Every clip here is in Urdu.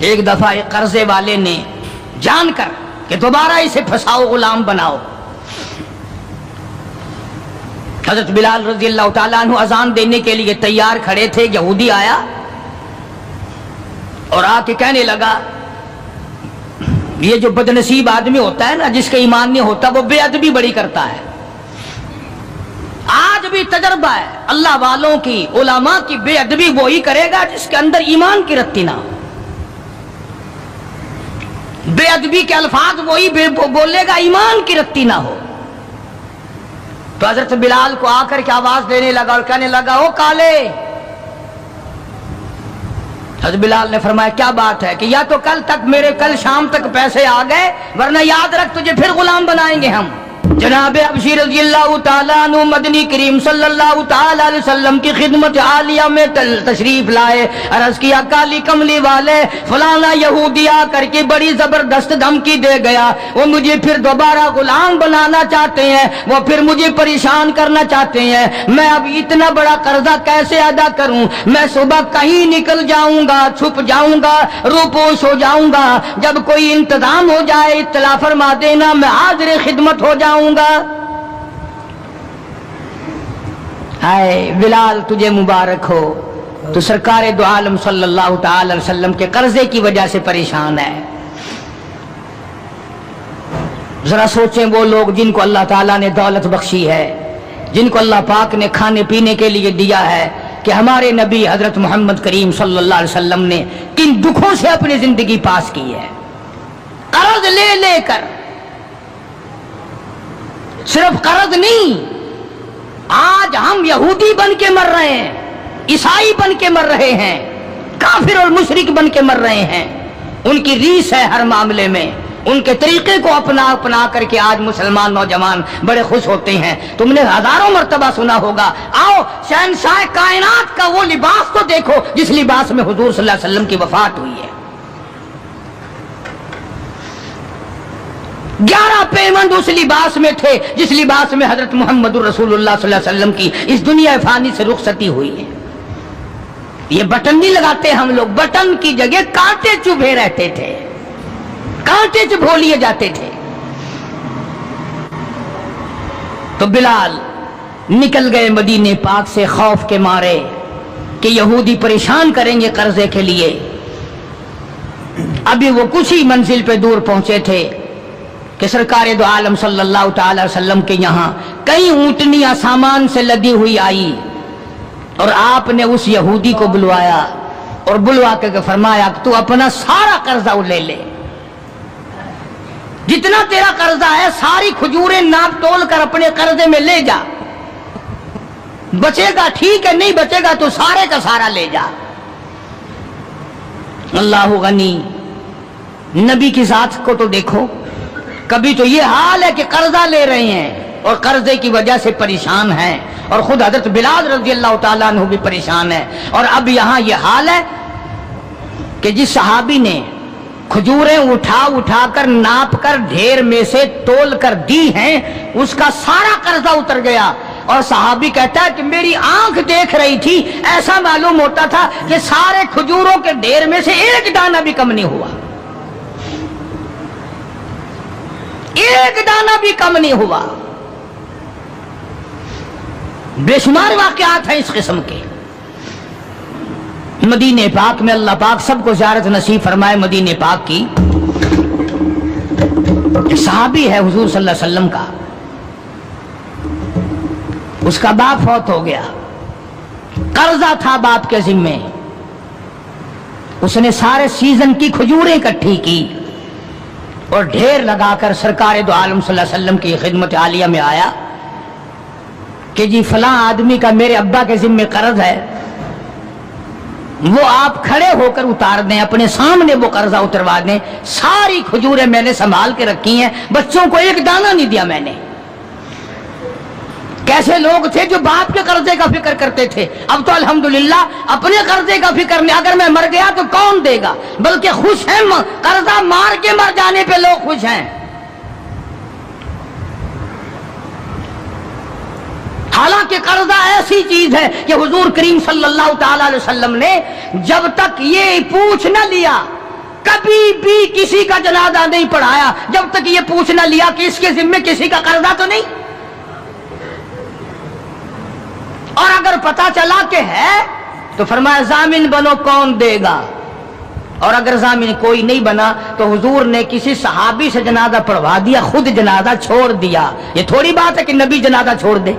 ایک دفعہ ایک قرضے والے نے جان کر کہ دوبارہ اسے پھنساؤ، غلام بناؤ، حضرت بلال رضی اللہ تعالیٰ عنہ اذان دینے کے لیے تیار کھڑے تھے، یہودی آیا اور آ کے کہنے لگا، یہ جو بدنصیب آدمی ہوتا ہے نا، جس کا ایمان نہیں ہوتا، وہ بے ادبی بڑی کرتا ہے۔ آج بھی تجربہ ہے اللہ والوں کی، علماء کی، بے ادبی وہی کرے گا جس کے اندر ایمان کی رتی نہ ہو۔ بے ادبی کے الفاظ وہی بولے گا، ایمان کی رتی نہ ہو۔ تو حضرت بلال کو آ کر کے آواز دینے لگا اور کہنے لگا، او کالے۔ حضرت بلال نے فرمایا، کیا بات ہے؟ کہ یا تو کل شام تک پیسے آ گئے، ورنہ یاد رکھ تجھے پھر غلام بنائیں گے ہم۔ جناب ابشر رضی اللہ تعالیٰ عنہ مدنی کریم صلی اللہ تعالیٰ علیہ وسلم کی خدمت عالیہ میں تشریف لائے، عرض کیا، کالی کملی والے فلانا یہودی آ کر کے بڑی زبردست دھمکی دے گیا، وہ مجھے پھر دوبارہ غلام بنانا چاہتے ہیں، وہ پھر مجھے پریشان کرنا چاہتے ہیں، میں اب اتنا بڑا قرضہ کیسے ادا کروں؟ میں صبح کہیں نکل جاؤں گا، چھپ جاؤں گا، روپوش ہو جاؤں گا، جب کوئی انتظام ہو جائے اطلاع فرما دینا، میں حاضر خدمت ہو جاؤں گا۔ ہائے بلال، تجھے مبارک ہو، تو سرکار دو عالم صلی اللہ تعالی علیہ وسلم کے قرضے کی وجہ سے پریشان ہے۔ ذرا سوچیں وہ لوگ جن کو اللہ تعالیٰ نے دولت بخشی ہے، جن کو اللہ پاک نے کھانے پینے کے لیے دیا ہے، کہ ہمارے نبی حضرت محمد کریم صلی اللہ علیہ وسلم نے کن دکھوں سے اپنی زندگی پاس کی ہے، قرض لے لے کر۔ صرف قرض نہیں، آج ہم یہودی بن کے مر رہے ہیں، عیسائی بن کے مر رہے ہیں، کافر اور مشرک بن کے مر رہے ہیں۔ ان کی ریس ہے ہر معاملے میں، ان کے طریقے کو اپنا کر کے آج مسلمان نوجوان بڑے خوش ہوتے ہیں۔ تم نے ہزاروں مرتبہ سنا ہوگا، آؤ شہنشاہ کائنات کا وہ لباس تو دیکھو جس لباس میں حضور صلی اللہ علیہ وسلم کی وفات ہوئی ہے۔ 11 پیمند اس لباس میں تھے جس لباس میں حضرت محمد رسول اللہ صلی اللہ علیہ وسلم کی اس دنیا فانی سے رخصتی ہوئی ہے۔ یہ بٹن نہیں لگاتے ہم لوگ، بٹن کی جگہ کانٹے چبھے رہتے تھے، کانٹے چبھو لیے جاتے تھے۔ تو بلال نکل گئے مدینے پاک سے خوف کے مارے کہ یہودی پریشان کریں گے قرضے کے لیے۔ ابھی وہ کچھ ہی منزل پہ دور پہنچے تھے کہ سرکار دو عالم صلی اللہ تعالی وسلم کے یہاں کئی اونٹنیاں سامان سے لدی ہوئی آئی، اور آپ نے اس یہودی کو بلوایا اور بلوا کے فرمایا کہ تو اپنا سارا قرضہ لے لے، جتنا تیرا قرضہ ہے ساری کھجوریں ناپ تول کر اپنے قرضے میں لے جا، بچے گا ٹھیک ہے، نہیں بچے گا تو سارے کا سارا لے جا۔ اللہ غنی، نبی کی ذات کو تو دیکھو، کبھی تو یہ حال ہے کہ قرضہ لے رہے ہیں اور قرضے کی وجہ سے پریشان ہیں، اور خود حضرت بلال رضی اللہ تعالیٰ عنہ بھی پریشان ہے۔ اور اب یہاں یہ حال ہے کہ جس صحابی نے کھجوریں اٹھا کر ناپ کر ڈھیر میں سے تول کر دی ہیں، اس کا سارا قرضہ اتر گیا، اور صحابی کہتا ہے کہ میری آنکھ دیکھ رہی تھی، ایسا معلوم ہوتا تھا کہ سارے کھجوروں کے ڈھیر میں سے ایک دانہ بھی کم نہیں ہوا، ایک دانہ بھی کم نہیں ہوا۔ بے شمار واقعات ہیں اس قسم کے۔ مدینہ پاک میں اللہ پاک سب کو زیارت نصیب فرمائے مدینہ پاک کی۔ ایک صحابی ہے حضور صلی اللہ علیہ وسلم کا، اس کا باپ فوت ہو گیا، قرضہ تھا باپ کے ذمے، اس نے سارے سیزن کی کھجوریں اکٹھی کی اور ڈھیر لگا کر سرکار دو عالم صلی اللہ علیہ وسلم کی خدمت عالیہ میں آیا کہ جی فلاں آدمی کا میرے ابا کے ذمے قرض ہے، وہ آپ کھڑے ہو کر اتار دیں، اپنے سامنے وہ قرضہ اتروا دیں، ساری کھجوریں میں نے سنبھال کے رکھی ہیں، بچوں کو ایک دانہ نہیں دیا میں نے۔ کیسے لوگ تھے جو باپ کے قرضے کا فکر کرتے تھے، اب تو الحمدللہ اپنے قرضے کا فکر نہیں، اگر میں مر گیا تو کون دے گا، بلکہ خوش ہیں، قرضہ مار کے مر جانے پہ لوگ خوش ہیں۔ حالانکہ قرضہ ایسی چیز ہے کہ حضور کریم صلی اللہ تعالی علیہ وسلم نے جب تک یہ پوچھ نہ لیا کبھی بھی کسی کا جنازہ نہیں پڑھایا جب تک یہ پوچھ نہ لیا کہ اس کے ذمے کسی کا قرضہ تو نہیں، اور اگر پتا چلا کہ ہے تو فرمایا ضامن بنو، کون دے گا؟ اور اگر ضامن کوئی نہیں بنا تو حضور نے کسی صحابی سے جنازہ پڑھوا دیا، خود جنازہ چھوڑ دیا۔ یہ تھوڑی بات ہے کہ نبی جنازہ چھوڑ دے۔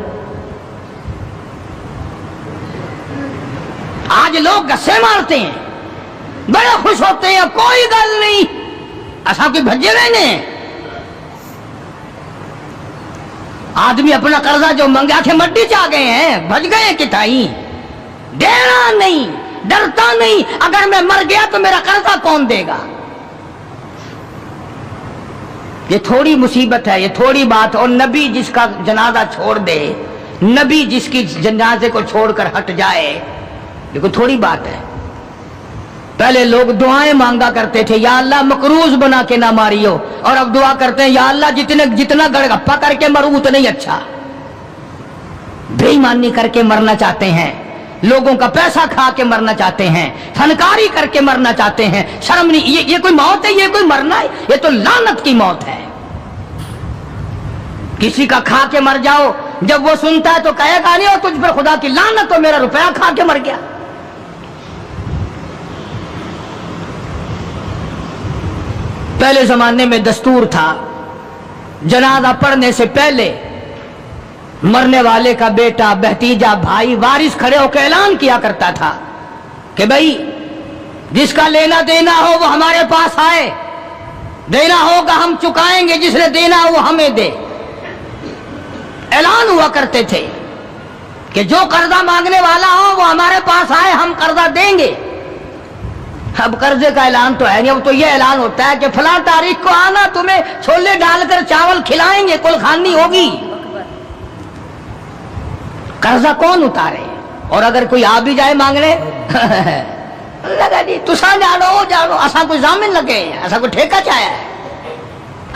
آج لوگ گسے مارتے ہیں، بڑے خوش ہوتے ہیں، کوئی گل نہیں، ایسا کوئی بھجے ہوئے نے۔ آدمی اپنا قرضہ جو منگا کے مٹی چاہ گئے ہیں، بھج گئے کتائی، دینا نہیں، ڈرتا نہیں، اگر میں مر گیا تو میرا قرضہ کون دے گا؟ یہ تھوڑی مصیبت ہے، یہ تھوڑی بات۔ اور نبی جس کا جنازہ چھوڑ دے، نبی جس کی جنازے کو چھوڑ کر ہٹ جائے، یہ کوئی تھوڑی بات ہے۔ پہلے لوگ دعائیں مانگا کرتے تھے، یا اللہ مقروض بنا کے نہ ماریو، اور اب دعا کرتے ہیں یا اللہ جتنا گڑگپا کر کے مروں اتنا ہی اچھا۔ بے ایمانی کر کے مرنا چاہتے ہیں، لوگوں کا پیسہ کھا کے مرنا چاہتے ہیں، فنکاری کر کے مرنا چاہتے ہیں۔ شرم نہیں، یہ کوئی موت ہے؟ یہ کوئی مرنا ہے؟ یہ تو لعنت کی موت ہے۔ کسی کا کھا کے مر جاؤ، جب وہ سنتا ہے تو کہے گا نہیں اور تجھ پر خدا کی لعنت ہو، میرا روپیہ کھا کے مر گیا۔ پہلے زمانے میں دستور تھا، جنازہ پڑھنے سے پہلے مرنے والے کا بیٹا، بھتیجا، بھائی، وارث کھڑے ہو کے اعلان کیا کرتا تھا کہ بھائی جس کا لینا دینا ہو وہ ہمارے پاس آئے، دینا ہوگا ہم چکائیں گے، جس نے دینا ہو وہ ہمیں دے۔ اعلان ہوا کرتے تھے کہ جو قرضہ مانگنے والا ہو وہ ہمارے پاس آئے، ہم قرضہ دیں گے۔ اب قرضے کا اعلان تو ہے نہیں، اب تو یہ اعلان ہوتا ہے کہ فلاں تاریخ کو آنا، تمہیں چھولے ڈال کر چاول کھلائیں گے، کل خانی ہوگی۔ قرضہ کون اتارے؟ اور اگر کوئی آ بھی جائے مانگنے لگا جی تسا جانو ایسا کوئی ضامن لگے، ایسا کوئی ٹھیکہ چاہیا ہے،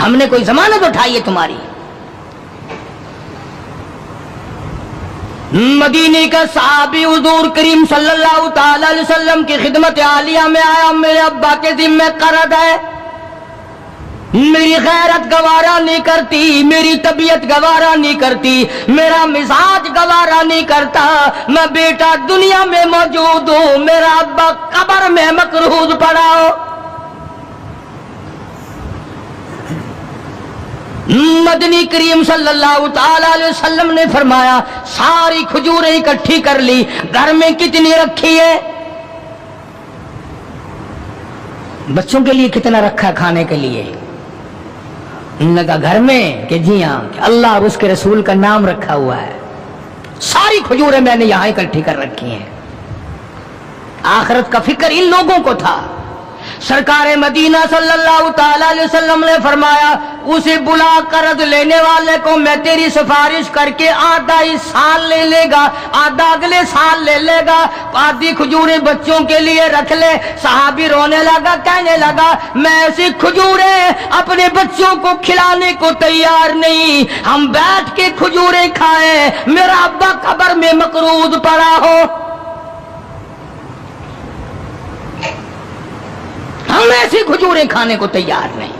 ہم نے کوئی ضمانت اٹھائی ہے تمہاری۔ مدینے کا صحابی حضور کریم صلی اللہ تعالی علیہ وسلم کی خدمت عالیہ میں آیا، میرے ابا کے ذمہ قرض ہے، میری غیرت گوارا نہیں کرتی، میری طبیعت گوارا نہیں کرتی، میرا مزاج گوارا نہیں کرتا، میں بیٹا دنیا میں موجود ہوں، میرا ابا قبر میں مقروض پڑا ہو۔ مدنی کریم صلی اللہ تعالی علیہ وسلم نے فرمایا ساری کھجوریں اکٹھی کر لی، گھر میں کتنی رکھی ہے؟ بچوں کے لیے کتنا رکھا کھانے کے لیے؟ انہوں نے کہا گھر میں، کہ جی ہاں، کہ اللہ اور اس کے رسول کا نام رکھا ہوا ہے، ساری کھجوریں میں نے یہاں اکٹھی کر رکھی ہیں۔ آخرت کا فکر ان لوگوں کو تھا۔ سرکار مدینہ صلی اللہ تعالی علیہ وسلم نے فرمایا اسے بلا قرض لینے والے کو میں تیری سفارش کر کے آدھا اس سال لے لے گا، آدھا اگلے سال لے لے گا، آدھی کھجوریں بچوں کے لیے رکھ لے۔ صحابی رونے لگا، کہنے لگا میں ایسی کھجوریں اپنے بچوں کو کھلانے کو تیار نہیں، ہم بیٹھ کے کھجوریں کھائیں، میرا ابا قبر میں مقروض پڑا ہو۔ ہم ایسی کھجوریں کھانے کو تیار نہیں۔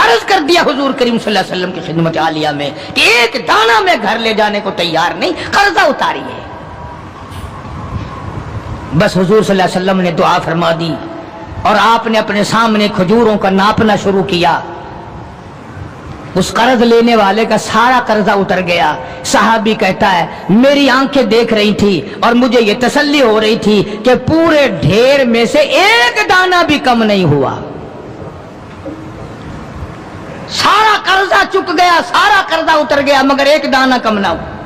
عرض کر دیا حضور کریم صلی اللہ علیہ وسلم کی خدمت عالیہ میں کہ ایک دانہ میں گھر لے جانے کو تیار نہیں، قرضہ اتاریے۔ بس حضور صلی اللہ علیہ وسلم نے دعا فرما دی اور آپ نے اپنے سامنے کھجوروں کا ناپنا شروع کیا۔ اس قرض لینے والے کا سارا قرضہ اتر گیا۔ صحابی کہتا ہے میری آنکھیں دیکھ رہی تھی اور مجھے یہ تسلی ہو رہی تھی کہ پورے ڈھیر میں سے ایک دانہ بھی کم نہیں ہوا، سارا قرضہ چک گیا، سارا قرضہ اتر گیا، مگر ایک دانہ کم نہ ہوا۔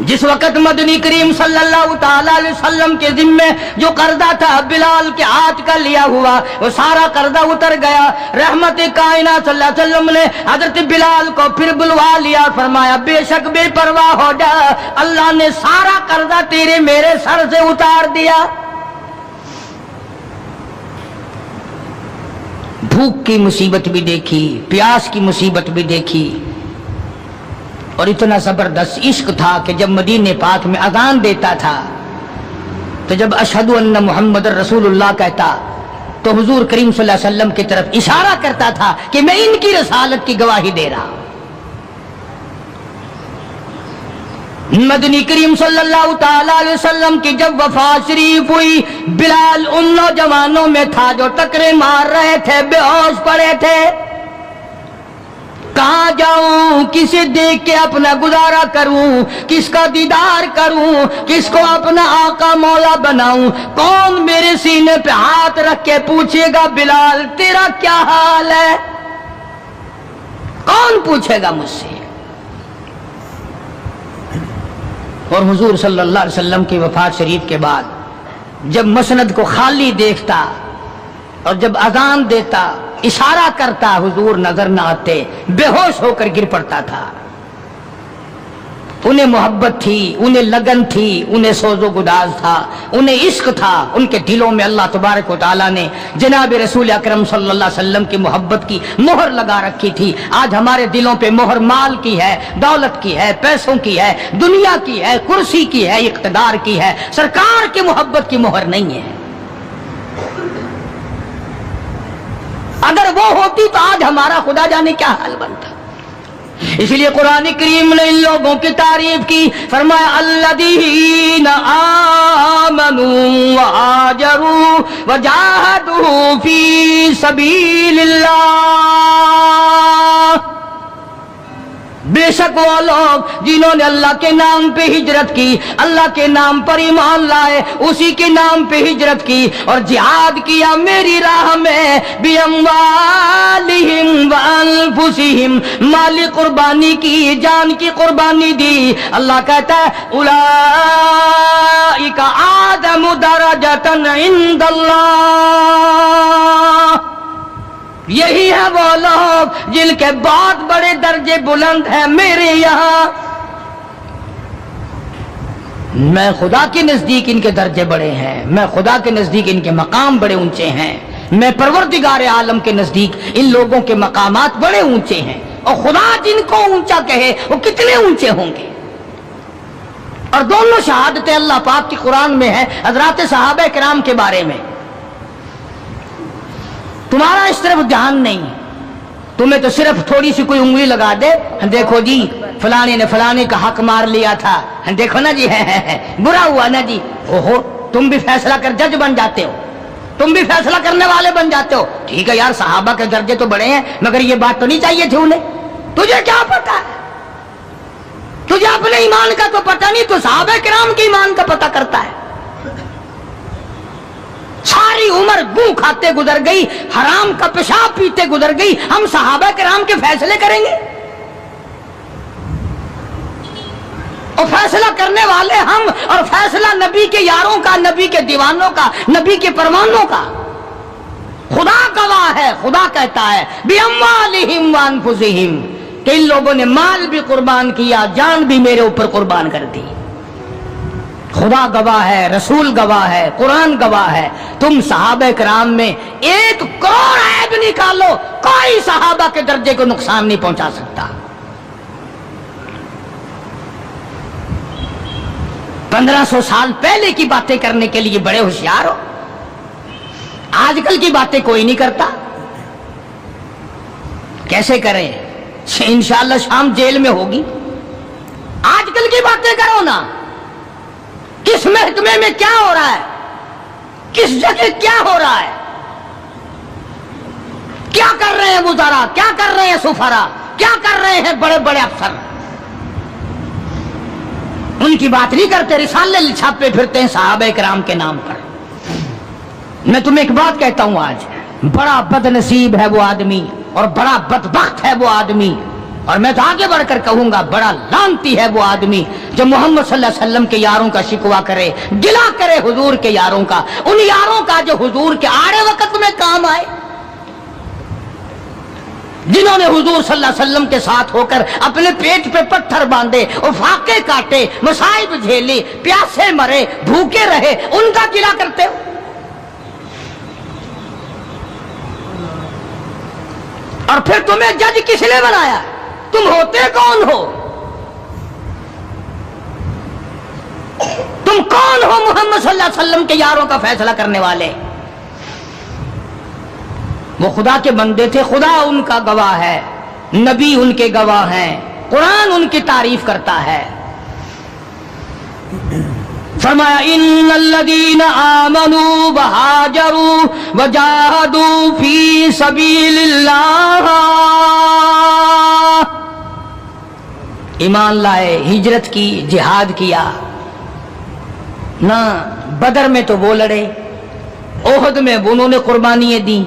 جس وقت مدنی کریم صلی اللہ تعالی علیہ وسلم کے ذمے جو قرضہ تھا بلال کے ہاتھ کا لیا ہوا، وہ سارا قرضہ اتر گیا۔ رحمت کائنات صلی اللہ علیہ وسلم نے حضرت بلال کو پھر بلوا لیا، فرمایا بے شک بے پرواہ ہو جا، اللہ نے سارا قرضہ تیرے میرے سر سے اتار دیا۔ بھوک کی مصیبت بھی دیکھی، پیاس کی مصیبت بھی دیکھی، اور اتنا زبردست عشق تھا کہ جب مدینے پاک میں اذان دیتا تھا تو جب اشہدو ان محمد رسول اللہ کہتا تو حضور کریم صلی اللہ علیہ وسلم کی طرف اشارہ کرتا تھا کہ میں ان کی رسالت کی گواہی دے رہا ہوں۔ مدنی کریم صلی اللہ تعالی علیہ وسلم کی جب وفات شریف ہوئی، بلال ان نوجوانوں میں تھا جو ٹکرے مار رہے تھے، بے ہوش پڑے تھے۔ کہاں جاؤں، کسے دیکھ کے اپنا گزارا کروں، کس کا دیدار کروں، کس کو اپنا آقا مولا بناؤں، کون میرے سینے پہ ہاتھ رکھ کے پوچھے گا بلال تیرا کیا حال ہے؟ کون پوچھے گا مجھ سے؟ اور حضور صلی اللہ علیہ وسلم کی وفات شریف کے بعد جب مسند کو خالی دیکھتا اور جب اذان دیتا اشارہ کرتا، حضور نظر نہ آتے، بے ہوش ہو کر گر پڑتا تھا۔ انہیں محبت تھی، انہیں لگن تھی، انہیں سوز و گداز تھا، انہیں عشق تھا، ان کے دلوں میں اللہ تبارک و تعالیٰ نے جناب رسول اکرم صلی اللہ علیہ وسلم کی محبت کی مہر لگا رکھی تھی۔ آج ہمارے دلوں پہ مہر مال کی ہے، دولت کی ہے، پیسوں کی ہے، دنیا کی ہے، کرسی کی ہے، اقتدار کی ہے، سرکار کی محبت کی مہر نہیں ہے۔ اگر وہ ہوتی تو آج ہمارا خدا جانے کیا حال بنتا۔ اس لیے قرآن کریم نے ان لوگوں کی تعریف کی، فرمایا الذین آمنوا وہاجروا وجاہدوا فی سبیل اللہ، بے شک وہ لوگ جنہوں نے اللہ کے نام پہ ہجرت کی، اللہ کے نام پر ایمان لائے، اسی کے نام پہ ہجرت کی اور جہاد کیا میری راہ میں، بِأَمْوَالِهِمْ وَأَنفُسِهِمْ، مالی قربانی کی، جان کی قربانی دی۔ اللہ کہتا ہے اولئک اعظم درجۃ عند اللہ، یہی ہے وہ لوگ جن کے بہت بڑے درجے بلند ہیں میرے یہاں۔ میں خدا کے نزدیک ان کے درجے بڑے ہیں، میں خدا کے نزدیک ان کے مقام بڑے اونچے ہیں، میں پروردگار عالم کے نزدیک ان لوگوں کے مقامات بڑے اونچے ہیں، اور خدا جن کو اونچا کہے وہ کتنے اونچے ہوں گے۔ اور دونوں شہادتیں اللہ پاک کی قرآن میں ہے حضرات صحابہ کرام کے بارے میں۔ تمہارا اس طرف دھیان نہیں، تمہیں تو صرف تھوڑی سی کوئی انگلی لگا دے، دیکھو جی فلانے نے فلانے کا حق مار لیا تھا، دیکھو نا جی برا ہوا نا جی، اوہو تم بھی فیصلہ کر جج بن جاتے ہو، تم بھی فیصلہ کرنے والے بن جاتے ہو۔ ٹھیک ہے یار، صحابہ کے درجے تو بڑے ہیں، مگر یہ بات تو نہیں چاہیے تھی انہیں۔ تجھے کیا پتا ہے؟ تجھے اپنے ایمان کا تو پتہ نہیں، تو صحابہ کرام کے ایمان کا پتہ کرتا ہے۔ ساری عمر گوں کھاتے گزر گئی، حرام کا پیشاب پیتے گزر گئی، ہم صحابہ کرام کے فیصلے کریں گے؟ اور فیصلہ کرنے والے ہم، اور فیصلہ نبی کے یاروں کا، نبی کے دیوانوں کا، نبی کے پروانوں کا۔ خدا گواہ ہے، خدا کہتا ہے بِأَمْوَالِهِمْ وَأَنفُسِهِمْ کہ ان لوگوں نے مال بھی قربان کیا، جان بھی میرے اوپر قربان کر دی۔ خدا گواہ ہے، رسول گواہ ہے، قرآن گواہ ہے۔ تم صحابہ کرام میں 1 کروڑ عیب نکالو، کوئی صحابہ کے درجے کو نقصان نہیں پہنچا سکتا۔ 1500 سال پہلے کی باتیں کرنے کے لیے بڑے ہوشیار ہو، آج کل کی باتیں کوئی نہیں کرتا۔ کیسے کریں؟ انشاءاللہ شام جیل میں ہوگی۔ آج کل کی باتیں کرو نا، کس محکمے میں کیا ہو رہا ہے، کس جگہ کیا ہو رہا ہے، کیا کر رہے ہیں وزراء، کیا کر رہے ہیں سفراء، کیا کر رہے ہیں بڑے بڑے افسر، ان کی بات نہیں کرتے، رسالے چھاپے پھرتے ہیں صحابہ کرام کے نام پر۔ میں تمہیں ایک بات کہتا ہوں، آج بڑا بد نصیب ہے وہ آدمی اور بڑا بدبخت ہے وہ آدمی، اور میں تو آگے بڑھ کر کہوں گا بڑا لعنتی ہے وہ آدمی جو محمد صلی اللہ علیہ وسلم کے یاروں کا شکوہ کرے، گلہ کرے حضور کے یاروں کا، ان یاروں کا جو حضور کے آڑے وقت میں کام آئے، جنہوں نے حضور صلی اللہ علیہ وسلم کے ساتھ ہو کر اپنے پیٹ پہ پتھر باندھے اور فاقے کاٹے، مصائب جھیلے، پیاسے مرے، بھوکے رہے، ان کا گلہ کرتے ہو۔ اور پھر تمہیں جج کس نے بنایا؟ تم ہوتے کون ہو؟ تم تم کون ہو محمد صلی اللہ علیہ وسلم کے یاروں کا فیصلہ کرنے والے؟ وہ خدا کے بندے تھے، خدا ان کا گواہ ہے، نبی ان کے گواہ ہیں، قرآن ان کی تعریف کرتا ہے۔ فرمایا ان الذین آمنوا وہاجروا وجاہدوا فی سبیل اللہ، ایمان لائے، ہجرت کی، جہاد کیا نہ۔ بدر میں تو وہ لڑے، احد میں انہوں نے قربانیاں دیں،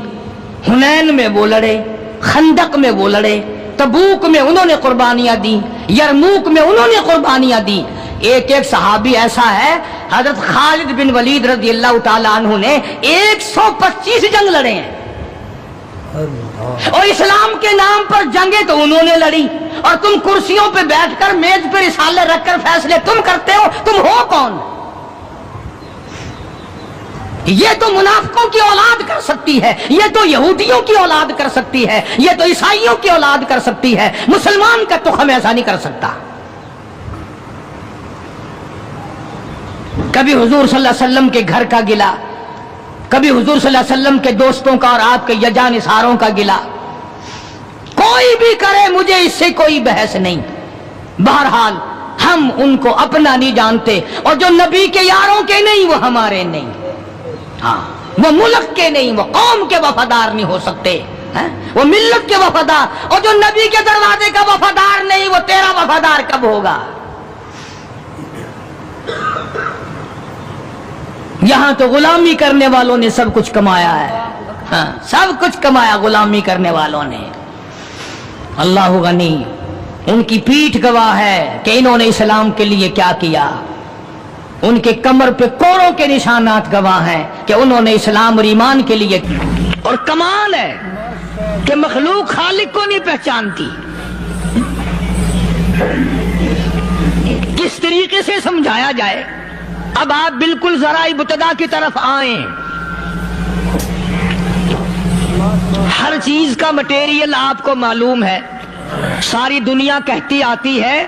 حنین میں وہ لڑے، خندق میں وہ لڑے، تبوک میں انہوں نے قربانیاں دیں، یرموک میں انہوں نے قربانیاں دیں۔ ایک ایک صحابی ایسا ہے، حضرت خالد بن ولید رضی اللہ تعالیٰ عنہ نے 125 جنگ لڑے ہیں، اور اسلام کے نام پر جنگیں تو انہوں نے لڑی، اور تم کرسیوں پہ بیٹھ کر میز پہ رسالے رکھ کر فیصلے تم کرتے ہو، تم ہو کون؟ یہ تو منافقوں کی اولاد کر سکتی ہے، یہ تو یہودیوں کی اولاد کر سکتی ہے، یہ تو عیسائیوں کی اولاد کر سکتی ہے، مسلمان کا تخم ایسا نہیں کر سکتا۔ کبھی حضور صلی اللہ علیہ وسلم کے گھر کا گلا، کبھی حضور صلی اللہ علیہ وسلم کے دوستوں کا اور آپ کے یجانثاروں کا گلا، کوئی بھی کرے مجھے اس سے کوئی بحث نہیں۔ بہرحال ہم ان کو اپنا نہیں جانتے، اور جو نبی کے یاروں کے نہیں وہ ہمارے نہیں، ہاں وہ ملک کے نہیں، وہ قوم کے وفادار نہیں ہو سکتے، وہ ملت کے وفادار، اور جو نبی کے دروازے کا وفادار نہیں وہ تیرا وفادار کب ہوگا؟ یہاں تو غلامی کرنے والوں نے سب کچھ کمایا ہے، ہاں سب کچھ کمایا غلامی کرنے والوں نے۔ اللہ غنی، ان کی پیٹھ گواہ ہے کہ انہوں نے اسلام کے لیے کیا کیا، ان کے کمر پہ کوڑوں کے نشانات گواہ ہیں کہ انہوں نے اسلام اور ایمان کے لیے کیا۔ اور کمال ہے کہ مخلوق خالق کو نہیں پہچانتی۔ کس طریقے سے سمجھایا جائے؟ اب آپ بالکل ذرا ابتدا کی طرف آئیں۔ ہر چیز کا مٹیریل آپ کو معلوم ہے، ساری دنیا کہتی آتی ہے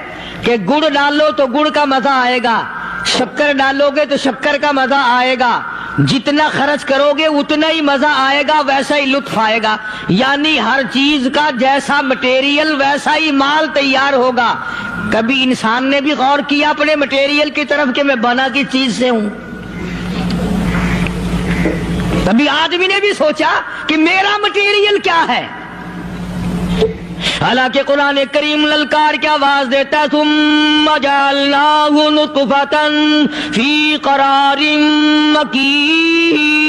کہ گڑ ڈالو تو گڑ کا مزہ آئے گا، شکر ڈالو گے تو شکر کا مزہ آئے گا، جتنا خرچ کرو گے اتنا ہی مزہ آئے گا، ویسا ہی لطف آئے گا، یعنی ہر چیز کا جیسا مٹیریل ویسا ہی مال تیار ہوگا۔ کبھی انسان نے بھی غور کیا اپنے مٹیریل کی طرف کہ میں بنا کی چیز سے ہوں؟ کبھی آدمی نے بھی سوچا کہ میرا مٹیریل کیا ہے؟ حالانکہ قرآن کریم للکار کی آواز دیتا ہے ثم جعلناہ نطفۃ فی قرار مکین،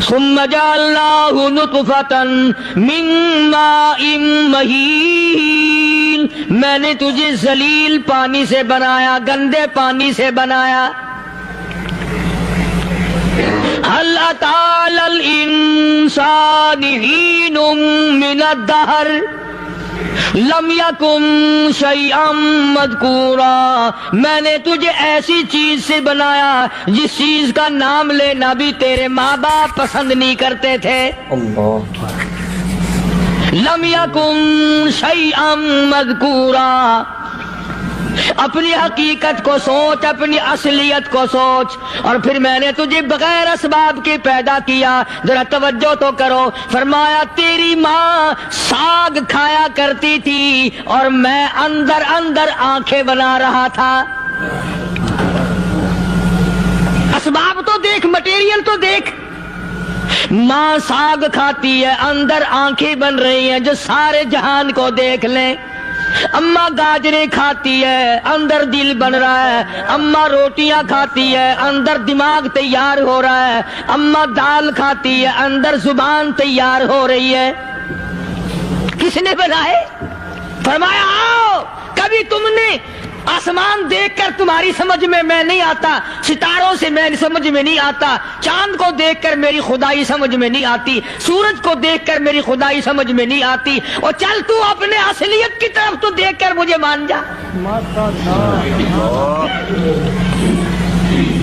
ثم جعلناہ نطفۃ من ماء مہین، میں نے تجھے ذلیل پانی سے بنایا، گندے پانی سے بنایا۔ هل أتى على الإنسان حين من الدهر لم يكن شيئا مذكورا، میں نے تجھے ایسی چیز سے بنایا جس چیز کا نام لینا بھی تیرے ماں باپ پسند نہیں کرتے تھے۔ لم يكن شيئا مذكورا، اپنی حقیقت کو سوچ، اپنی اصلیت کو سوچ۔ اور پھر میں نے تجھے بغیر اسباب کے پیدا کیا، ذرا توجہ تو کرو۔ فرمایا تیری ماں ساگ کھایا کرتی تھی اور میں اندر اندر آنکھیں بنا رہا تھا۔ اسباب تو دیکھ، مٹیریل تو دیکھ۔ ماں ساگ کھاتی ہے، اندر آنکھیں بن رہی ہیں جو سارے جہان کو دیکھ لیں۔ اماں گاجریں کھاتی ہے، اندر دل بن رہا ہے۔ اماں روٹیاں کھاتی ہے، اندر دماغ تیار ہو رہا ہے۔ اماں دال کھاتی ہے، اندر زبان تیار ہو رہی ہے۔ کس نے بنائے؟ فرمایا آؤ، کبھی تم نے آسمان دیکھ کر تمہاری سمجھ میں نہیں آتا، ستاروں سے میں سمجھ میں نہیں آتا، چاند کو دیکھ کر میری خدائی سمجھ میں نہیں آتی، سورج کو دیکھ کر میری خدائی سمجھ میں نہیں آتی، اور چل تو اپنے اصلیت کی طرف تو دیکھ کر مجھے مان جا۔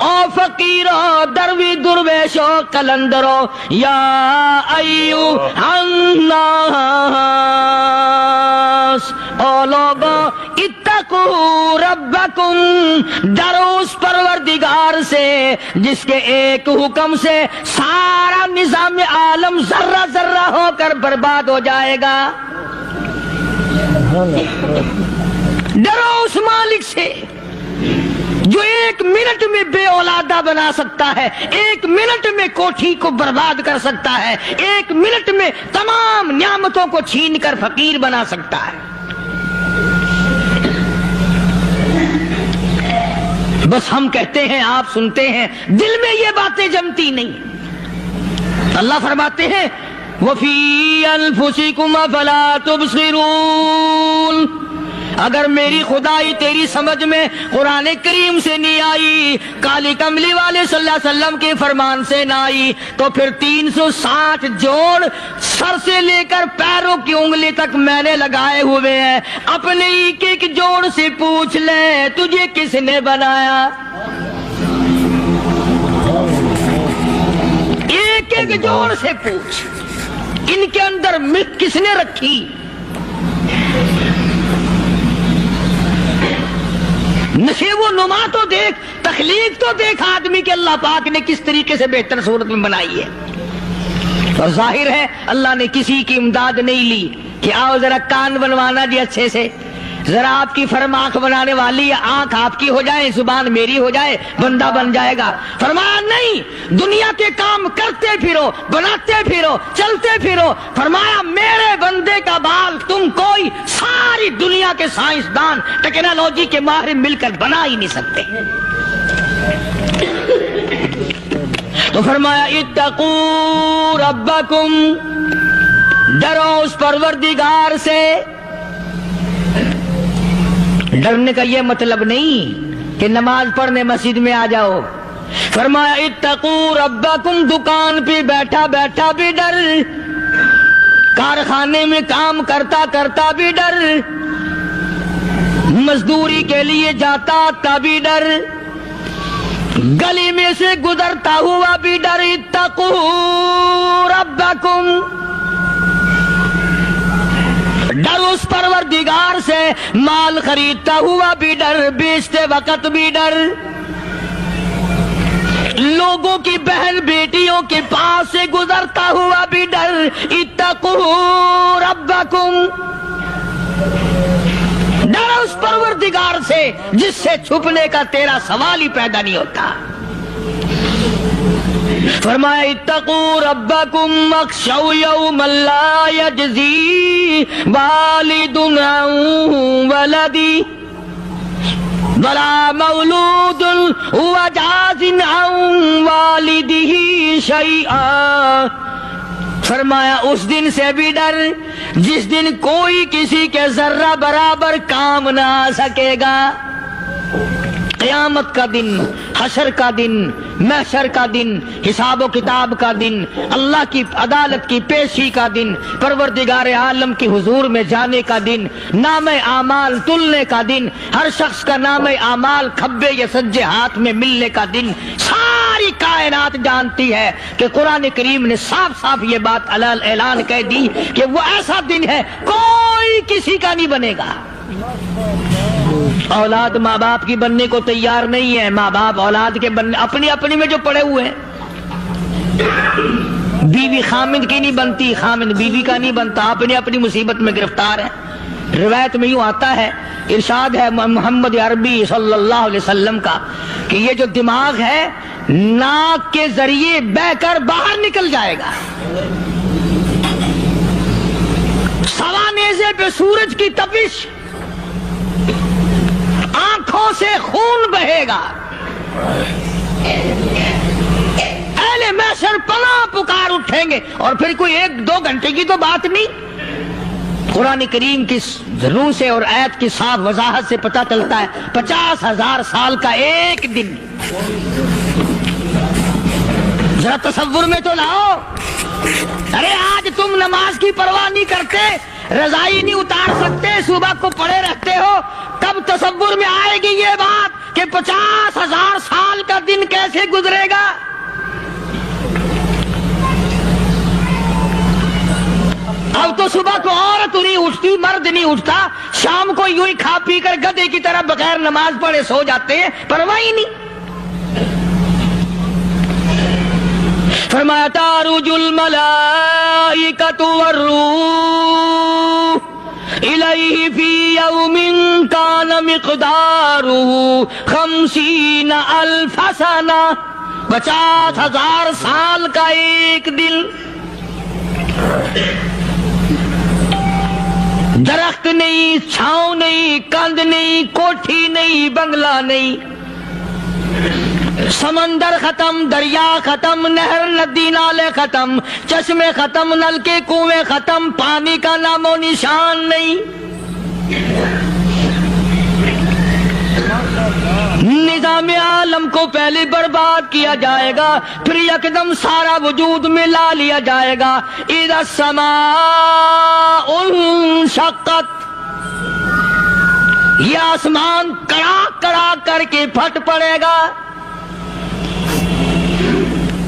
او فقیرو دروی درویشو قلندرو یا ایوہ الناس او لوگو اتقو ربکم، ڈرو اس پروردگار سے جس کے ایک حکم سے سارا نظام عالم ذرہ ذرہ ہو کر برباد ہو جائے گا۔ ڈرو اس مالک سے جو ایک منٹ میں بے اولادہ بنا سکتا ہے، ایک منٹ میں کوٹھی کو برباد کر سکتا ہے، ایک منٹ میں تمام نعمتوں کو چھین کر فقیر بنا سکتا ہے۔ بس ہم کہتے ہیں، آپ سنتے ہیں، دل میں یہ باتیں جمتی نہیں۔ اللہ فرماتے ہیں وَفِي أَنفُسِكُمْ أَفَلَا تُبْصِرُونَ، اگر میری خدائی تیری سمجھ میں قرآن کریم سے نہیں آئی، کالی کملی والے صلی اللہ علیہ وسلم کے فرمان سے نہ آئی، تو پھر 360 جوڑ سر سے لے کر پیروں کی انگلی تک میں نے لگائے ہوئے ہیں، اپنے ایک ایک جوڑ سے پوچھ لے تجھے کس نے بنایا؟ ایک ایک جوڑ سے پوچھ، ان کے اندر مت کس نے رکھی؟ نشے و نما تو دیکھ، تخلیق تو دیکھ آدمی کے اللہ پاک نے کس طریقے سے بہتر صورت میں بنائی ہے۔ اور ظاہر ہے اللہ نے کسی کی امداد نہیں لی کہ آؤ ذرا کان بنوانا جی اچھے سے، ذرا آپ کی فرم آنکھ بنانے والی، آنکھ آپ کی ہو جائے، زبان میری ہو جائے، بندہ بن جائے گا۔ فرمایا نہیں، دنیا کے کام کرتے پھرو، بناتے پھرو، چلتے پھرو۔ فرمایا میرے بندے کا بال تم کوئی ساری دنیا کے سائنسدان ٹیکنالوجی کے ماہر مل کر بنا ہی نہیں سکتے۔ تو فرمایا اتقو ربکم، ڈرو اس پروردگار سے۔ ڈرنے کا یہ مطلب نہیں کہ نماز پڑھنے مسجد میں آ جاؤ۔ فرمایا اتقو ربکم، دکان پہ بیٹھا بیٹھا بھی ڈر، کارخانے میں کام کرتا کرتا بھی ڈر، مزدوری کے لیے جاتا تبھی ڈر، گلی میں سے گزرتا ہوا بھی ڈر۔ اتقو ربکم، ڈر اس پروردگار سے، مال خریدتا ہوا بھی ڈر، بیچتے وقت بھی ڈر، لوگوں کی بہن بیٹیوں کے پاس سے گزرتا ہوا بھی ڈر۔ اتقو ربکم، ڈر اس پروردگار سے جس سے چھپنے کا تیرا سوال ہی پیدا نہیں ہوتا۔ فرمایا اتقو ربکم واخشوا یوما لا یجزی والد عن ولدی ولا مولود هو جاز عن والدہ شیئا۔ فرمایا اس دن سے بھی ڈر جس دن کوئی کسی کے ذرہ برابر کام نہ آ سکے گا۔ قیامت کا دن، حشر کا دن، محشر کا دن، حساب و کتاب کا دن، اللہ کی عدالت کی پیشی کا دن، پروردگار عالم کی حضور میں جانے کا دن، نام اعمال تلنے کا دن، ہر شخص کا نام اعمال کھبے یا سجے ہاتھ میں ملنے کا دن۔ ساری کائنات جانتی ہے کہ قرآن کریم نے صاف صاف یہ بات اعلان کہہ دی کہ وہ ایسا دن ہے کوئی کسی کا نہیں بنے گا۔ اولاد ماں باپ کی بننے کو تیار نہیں ہے، ماں باپ اولاد کے بننے اپنی میں جو پڑے ہوئے ہیں۔ بیوی خامد کی نہیں بنتی، خامد بیوی کا نہیں بنتا، اپنی مصیبت میں گرفتار ہے۔ روایت میں یوں آتا ہے، ارشاد ہے محمد عربی صلی اللہ علیہ وسلم کا کہ یہ جو دماغ ہے ناک کے ذریعے بہ کر باہر نکل جائے گا، سوا نیزے پہ سورج کی تپش، آنکھوں سے خون بہے گا، اہل محشر پناہ پکار اٹھیں گے۔ اور پھر کوئی 1-2 گھنٹے کی تو بات نہیں، قرآن کریم کی روح سے اور آیت کی صاف وضاحت سے پتہ چلتا ہے 50,000 سال کا ایک دن۔ ذرا تصور میں تو لاؤ، ارے آج تم نماز کی پرواہ نہیں کرتے، رضائی نہیں اتار سکتے، صبح کو پڑے رہتے ہو، کب تصور میں آئے گی یہ بات کہ 50,000 سال کا دن کیسے گزرے گا؟ اب تو صبح کو عورت نہیں اٹھتی، مرد نہیں اٹھتا، شام کو یوں ہی کھا پی کر گدھے کی طرح بغیر نماز پڑھے سو جاتے ہیں، پرواہ ہی نہیں۔ فرمایا تعرج الملائکۃ والروح الیہ فی یوم کان مقدارہ 50,000 سنہ، 50,000 سال کا ایک دن۔ درخت نہیں، چھاؤں نہیں، کند نہیں، کوٹھی نہیں، بنگلہ نہیں، سمندر ختم، دریا ختم، نہر ندی نالے ختم، چشمے ختم، نلکے کنویں ختم، پانی کا نام و نشان نہیں۔ نظام عالم کو پہلے برباد کیا جائے گا، پھر یکدم سارا وجود میں لا لیا جائے گا۔ اذا السماء انشقت، یہ آسمان کڑا کڑا کر کے پھٹ پڑے گا۔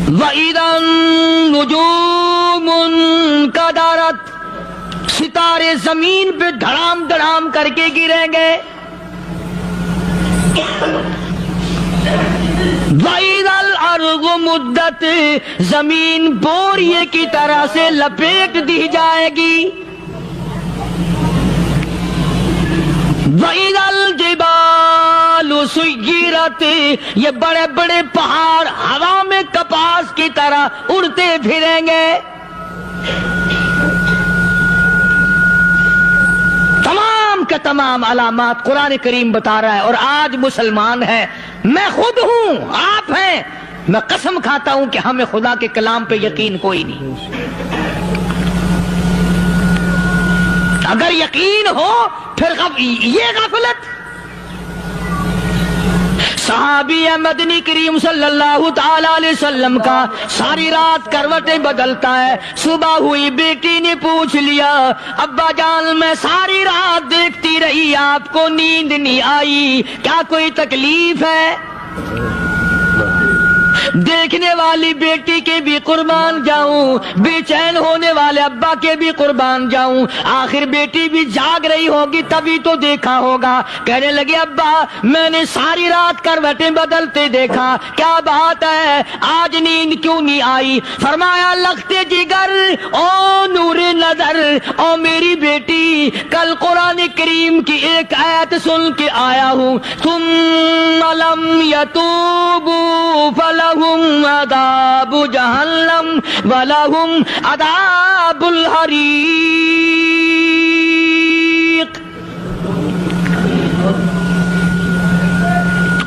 وَإِذَا النُّجُومُ انْكَدَرَتْ، ستارے زمین پہ دھڑام دھڑام کر کے گریں گے۔ وَإِذَا الْأَرْضُ مُدَّتْ، زمین بوریے کی طرح سے لپیٹ دی جائے گی۔ وَإِذَا الْجِبَالُ سُيِّرَتْ، یہ بڑے بڑے پہاڑ ہوا میں کپاس کی طرح اڑتے پھریں گے۔ تمام کے تمام علامات قرآن کریم بتا رہا ہے، اور آج مسلمان ہے، میں خود ہوں، آپ ہیں، میں قسم کھاتا ہوں کہ ہمیں خدا کے کلام پہ یقین کوئی نہیں۔ اگر یقین ہو پھر یہ غفلت۔ صحابی مدنی کریم صلی اللہ تعالی علیہ وسلم کا ساری رات کروٹیں بدلتا ہے، صبح ہوئی بیٹی نے پوچھ لیا، ابا جان میں ساری رات دیکھتی رہی، آپ کو نیند نہیں آئی، کیا کوئی تکلیف ہے؟ دیکھنے والی بیٹی کے بھی قربان جاؤں، بے چین ہونے والے ابا کے بھی قربان جاؤں، آخر بیٹی بھی جاگ رہی ہوگی تبھی تو دیکھا ہوگا۔ کہنے لگے ابا میں نے ساری رات کروٹیں بدلتے دیکھا، کیا بات ہے، آج نیند کیوں نہیں آئی؟ فرمایا لختے جگر او نور نظر، او میری بیٹی کل قرآن کریم کی ایک آیت سن کے آیا ہوں، ثم لم یتوبوا فلہم عذاب جہنم ولہم عذاب الحریق۔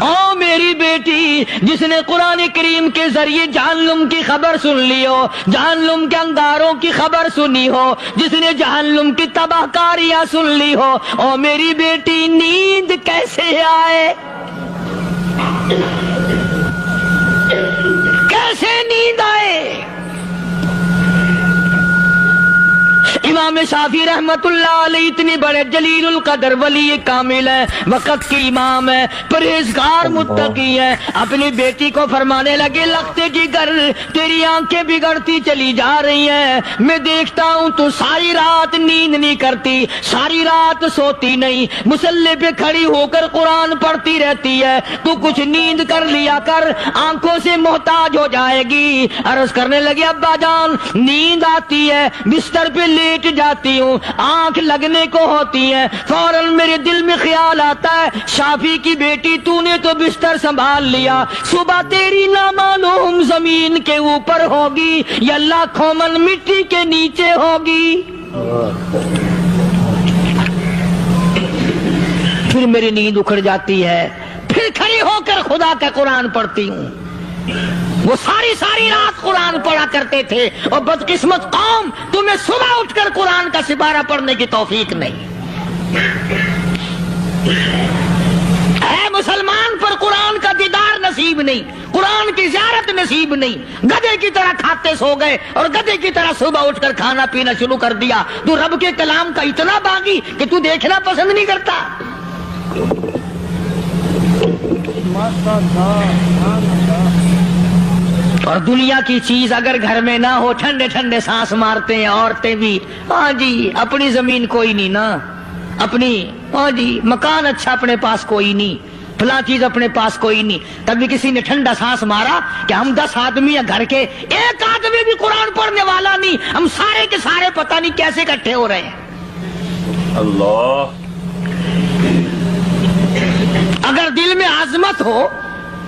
او میری بیٹی جس نے قرآن کریم کے ذریعے جہنم کی خبر سن لی ہو، جہنم کے انگاروں کی خبر سنی ہو، جس نے جہنم کی تباہ کاریاں سن لی ہو، او میری بیٹی نیند کیسے آئے؟ کیسے نیند آئے؟ امام شافعی رحمت اللہ علیہ اتنے بڑے جلیل القدر ولی کامل ہیں، وقت کے امام ہیں، پرہیزگار متقی ہیں، اپنی بیٹی کو فرمانے لگے لختے جگر تیری آنکھیں بگڑتی چلی جا رہی ہیں، میں دیکھتا ہوں تو ساری رات نیند نہیں کرتی، ساری رات سوتی نہیں، مصلی پہ کھڑی ہو کر قرآن پڑھتی رہتی ہے، تو کچھ نیند کر لیا کر، آنکھوں سے محتاج ہو جائے گی۔ عرض کرنے لگے ابا جان نیند آتی ہے، بستر پہ لیٹ جاتی ہوں، آنکھ لگنے کو ہوتی ہے، فوراً میرے دل میں خیال آتا ہے شافی کی بیٹی تو نے تو بستر سنبھال لیا، صبح تیری نامعلوم زمین کے اوپر ہوگی یا لاکھوں من مٹی کے نیچے ہوگی۔ پھر میری نیند اکھڑ جاتی ہے، پھر کھڑی ہو کر خدا کا قرآن پڑھتی ہوں۔ وہ ساری رات قرآن پڑھا کرتے تھے، اور بدقسمت قوم تمہیں صبح اٹھ کر قرآن کا سپارہ پڑھنے کی توفیق نہیں۔ اے مسلمان پر قرآن کا دیدار نصیب نہیں، قرآن کی زیارت نصیب نہیں، گدھے کی طرح کھاتے سو گئے اور گدھے کی طرح صبح اٹھ کر کھانا پینا شروع کر دیا۔ تو رب کے کلام کا اتنا باغی کہ تو دیکھنا پسند نہیں کرتا۔ اور دنیا کی چیز اگر گھر میں نہ ہو ٹھنڈے ٹھنڈے سانس مارتے ہیں عورتیں بھی. ہاں جی اپنی زمین کوئی نہیں نا, اپنی ہاں جی مکان اچھا اپنے پاس کوئی نہیں, فلاں چیز اپنے پاس کوئی نہیں. تبھی کسی نے ٹھنڈا سانس مارا کہ ہم 10 آدمی ہیں گھر کے, ایک آدمی بھی قرآن پڑھنے والا نہیں, ہم سارے کے سارے پتہ نہیں کیسے اکٹھے ہو رہے ہیں. اللہ. اگر دل میں عظمت ہو,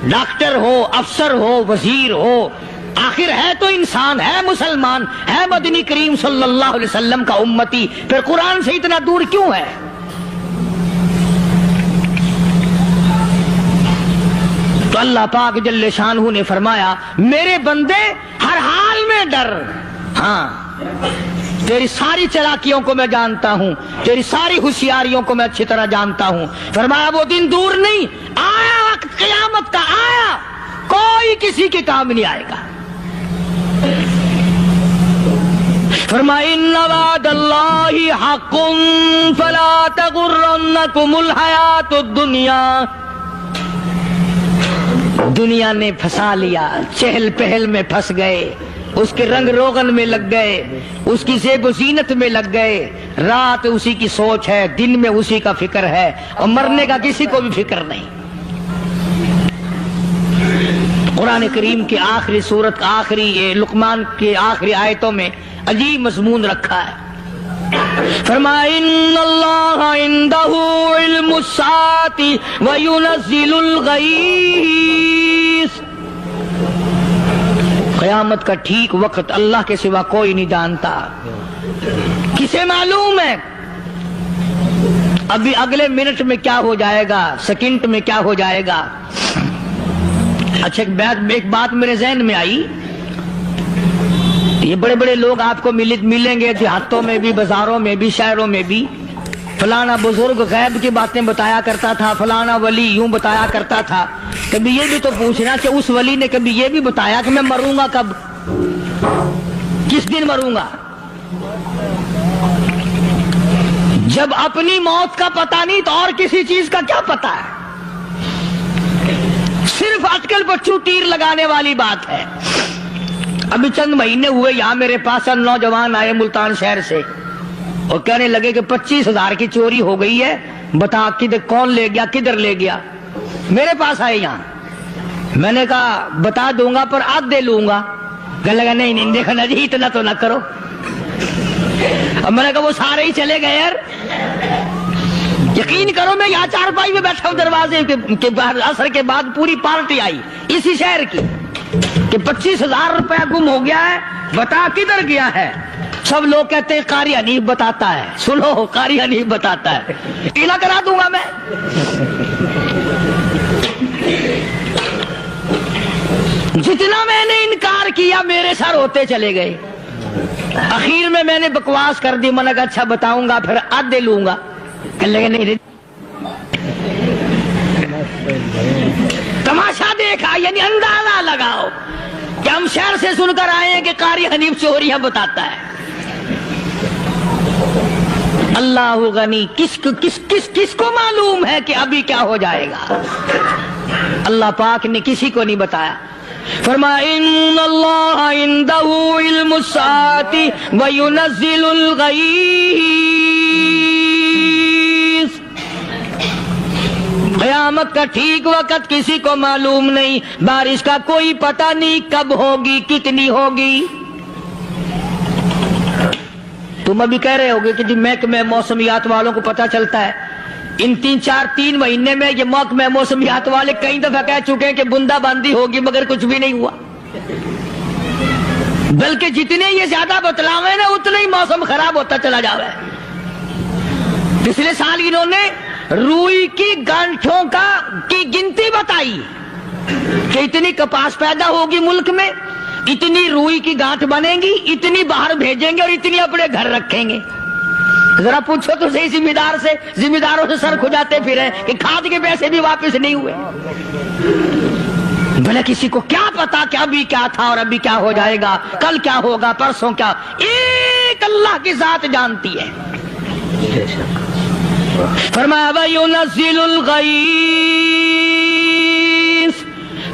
ڈاکٹر ہو, افسر ہو, وزیر ہو, آخر ہے تو انسان, ہے مسلمان, ہے مدنی کریم صلی اللہ علیہ وسلم کا امتی, پھر قرآن سے اتنا دور کیوں ہے؟ تو اللہ پاک جل شانہ نے فرمایا میرے بندے ہر حال میں ڈر. ہاں تیری ساری چلاکیوں کو میں جانتا ہوں, تیری ساری ہوشیاریوں کو میں اچھی طرح جانتا ہوں. فرمایا وہ دن دور نہیں, آیا وقت قیامت کا, آیا, کوئی کسی کے کام نہیں آئے گا. فرمایا ان وعد اللہ حق فلا تغرنکم الحیات الدنیا. دنیا نے پھنسا لیا, چہل پہل میں پھنس گئے, اس کے رنگ روغن میں لگ گئے, اس کی زیب و زینت میں لگ گئے. رات اسی کی سوچ ہے, دن میں اسی کا فکر ہے, اور مرنے کا کسی کو بھی فکر نہیں. قرآن کریم کی آخری سورت, آخری لقمان کے آخری آیتوں میں عجیب مضمون رکھا ہے. فرمایا ان اللہ عندہ علم الساعۃ وینزل الغیث. قیامت کا ٹھیک وقت اللہ کے سوا کوئی نہیں جانتا. کسے معلوم ہے ابھی اگلے منٹ میں کیا ہو جائے گا, سیکنڈ میں کیا ہو جائے گا. اچھا ایک بات میرے ذہن میں آئی, یہ بڑے بڑے لوگ آپ کو ملیں گے دیہاتوں میں بھی, بازاروں میں بھی, شہروں میں بھی. فلانا بزرگ غیب کی باتیں بتایا کرتا تھا, فلانا ولی یوں بتایا کرتا تھا. کبھی یہ بھی تو پوچھنا کہ اس ولی نے کبھی یہ بھی بتایا کہ میں مروں گا کب, کس دن مروں گا. جب اپنی موت کا پتہ نہیں تو اور کسی چیز کا کیا پتہ ہے. صرف اٹکل بچوں تیر لگانے والی بات ہے. ابھی چند مہینے ہوئے یہاں میرے پاس نوجوان آئے ملتان شہر سے, اور کہنے لگے کہ 25,000 کی چوری ہو گئی ہے, بتا کدھر کون لے گیا, کدھر لے گیا. میرے پاس آئے یہاں, میں نے کہا بتا دوں گا پر آدھے لوں گا. کہنے لگا نہیں دیکھنا جی اتنا تو نہ کرو. اب میں نے کہا وہ سارے ہی چلے گئے یار. یقین کرو میں یہاں چارپائی میں بیٹھا ہوں دروازے کے باہر, عصر کے بعد پوری پارٹی آئی اسی شہر کی کہ 25,000 روپیہ گم ہو گیا ہے, بتا کدھر گیا ہے. سب لوگ کہتے ہیں قاری حنیف بتاتا ہے. سنو قاری حنیف بتاتا ہے, ٹیلا کرا دوں گا میں. جتنا میں نے انکار کیا میرے سر ہوتے چلے گئے. اخیر میں نے بکواس کر دی, میں نے کہا اچھا بتاؤں گا پھر آدھے لوں گا. کہنے لگے نہیں تماشا دیکھا, یعنی اندازہ لگاؤ کہ ہم شہر سے سن کر آئے ہیں کہ قاری حنیف چوریاں بتاتا ہے. اللہ غنی, کس کو معلوم ہے کہ ابھی کیا ہو جائے گا. اللہ پاک نے کسی کو نہیں بتایا. فرمایا ان اللہ عندہ علم الساعۃ وینزل الغیث. قیامت کا ٹھیک وقت کسی کو معلوم نہیں, بارش کا کوئی پتہ نہیں کب ہوگی, کتنی ہوگی. تم ابھی کہہ رہے ہوگے کہ جی محکمہ موسمیات والوں کو پتہ چلتا ہے. ان 3 مہینے میں یہ محکمہ موسمیات والے کئی دفعہ کہہ چکے ہیں کہ بندہ باندی ہوگی, مگر کچھ بھی نہیں ہوا. بلکہ جتنے یہ زیادہ بتلاوے نا اتنا ہی موسم خراب ہوتا چلا جا رہا ہے. پچھلے سال انہوں نے روئی کی گانٹھوں کی گنتی بتائی کہ اتنی کپاس پیدا ہوگی ملک میں, اتنی روئی کی گانٹھ بنے گی, اتنی باہر بھیجیں گے اور اتنی اپنے گھر رکھیں گے. ذرا پوچھو تو صحیح ذمہ داروں سے سر کھجاتے پھرے کہ کھاد کے پیسے بھی واپس نہیں ہوئے. بھلے کسی کو کیا پتا کہ ابھی کیا تھا اور ابھی کیا ہو جائے گا, کل کیا ہوگا, پرسوں کیا. ایک اللہ کی ذات جانتی ہے. فرمایا وَيُنَزِّلُ الْغَيْثَ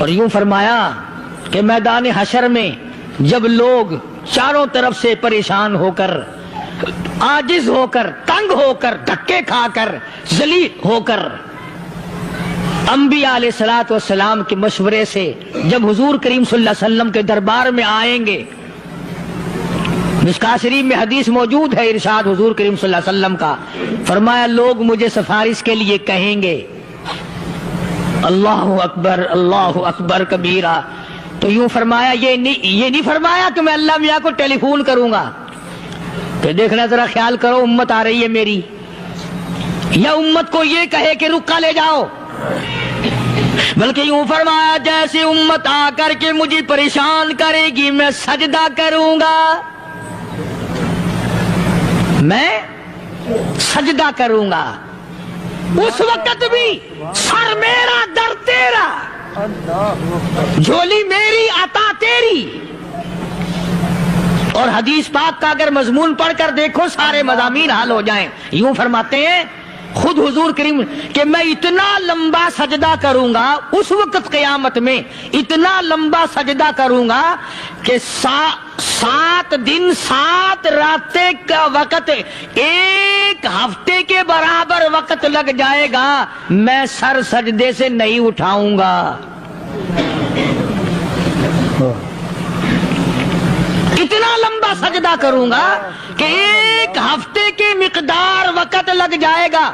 اور یوں فرمایا کہ میدان حشر میں جب لوگ چاروں طرف سے پریشان ہو کر، عاجز ہو کر، تنگ ہو کر، دھکے کھا کر، ذلیل ہو کر انبیاء علیہ الصلوۃ والسلام کے مشورے سے جب حضور کریم صلی اللہ علیہ وسلم کے دربار میں آئیں گے، مشکاۃ شریف میں حدیث موجود ہے، ارشاد حضور کریم صلی اللہ علیہ وسلم کا، فرمایا لوگ مجھے سفارش کے لیے کہیں گے اللہ اکبر کبیرہ، تو یوں فرمایا یہ نہیں فرمایا کہ میں اللہ میاں کو ٹیلی فون کروں گا کہ دیکھنا ذرا خیال کرو امت آ رہی ہے میری، یا امت کو یہ کہے کہ رکا لے جاؤ، بلکہ یوں فرمایا جیسے امت آ کر کے مجھے پریشان کرے گی میں سجدہ کروں گا، میں سجدہ کروں گا، اس وقت بھی سر میرا در تیرا، جھولی میری عطا تیری۔ اور حدیث پاک کا اگر مضمون پڑھ کر دیکھو سارے مضامین حل ہو جائیں۔ یوں فرماتے ہیں خود حضور کریم کہ میں اتنا لمبا سجدہ کروں گا اس وقت قیامت میں، اتنا لمبا سجدہ کروں گا کہ 7 دن 7 راتیں کا وقت 1 ہفتے کے برابر وقت لگ جائے گا، میں سر سجدے سے نہیں اٹھاؤں گا۔ اتنا لمبا سجدہ کروں گا کہ 1 ہفتے کے مقدار وقت لگ جائے گا۔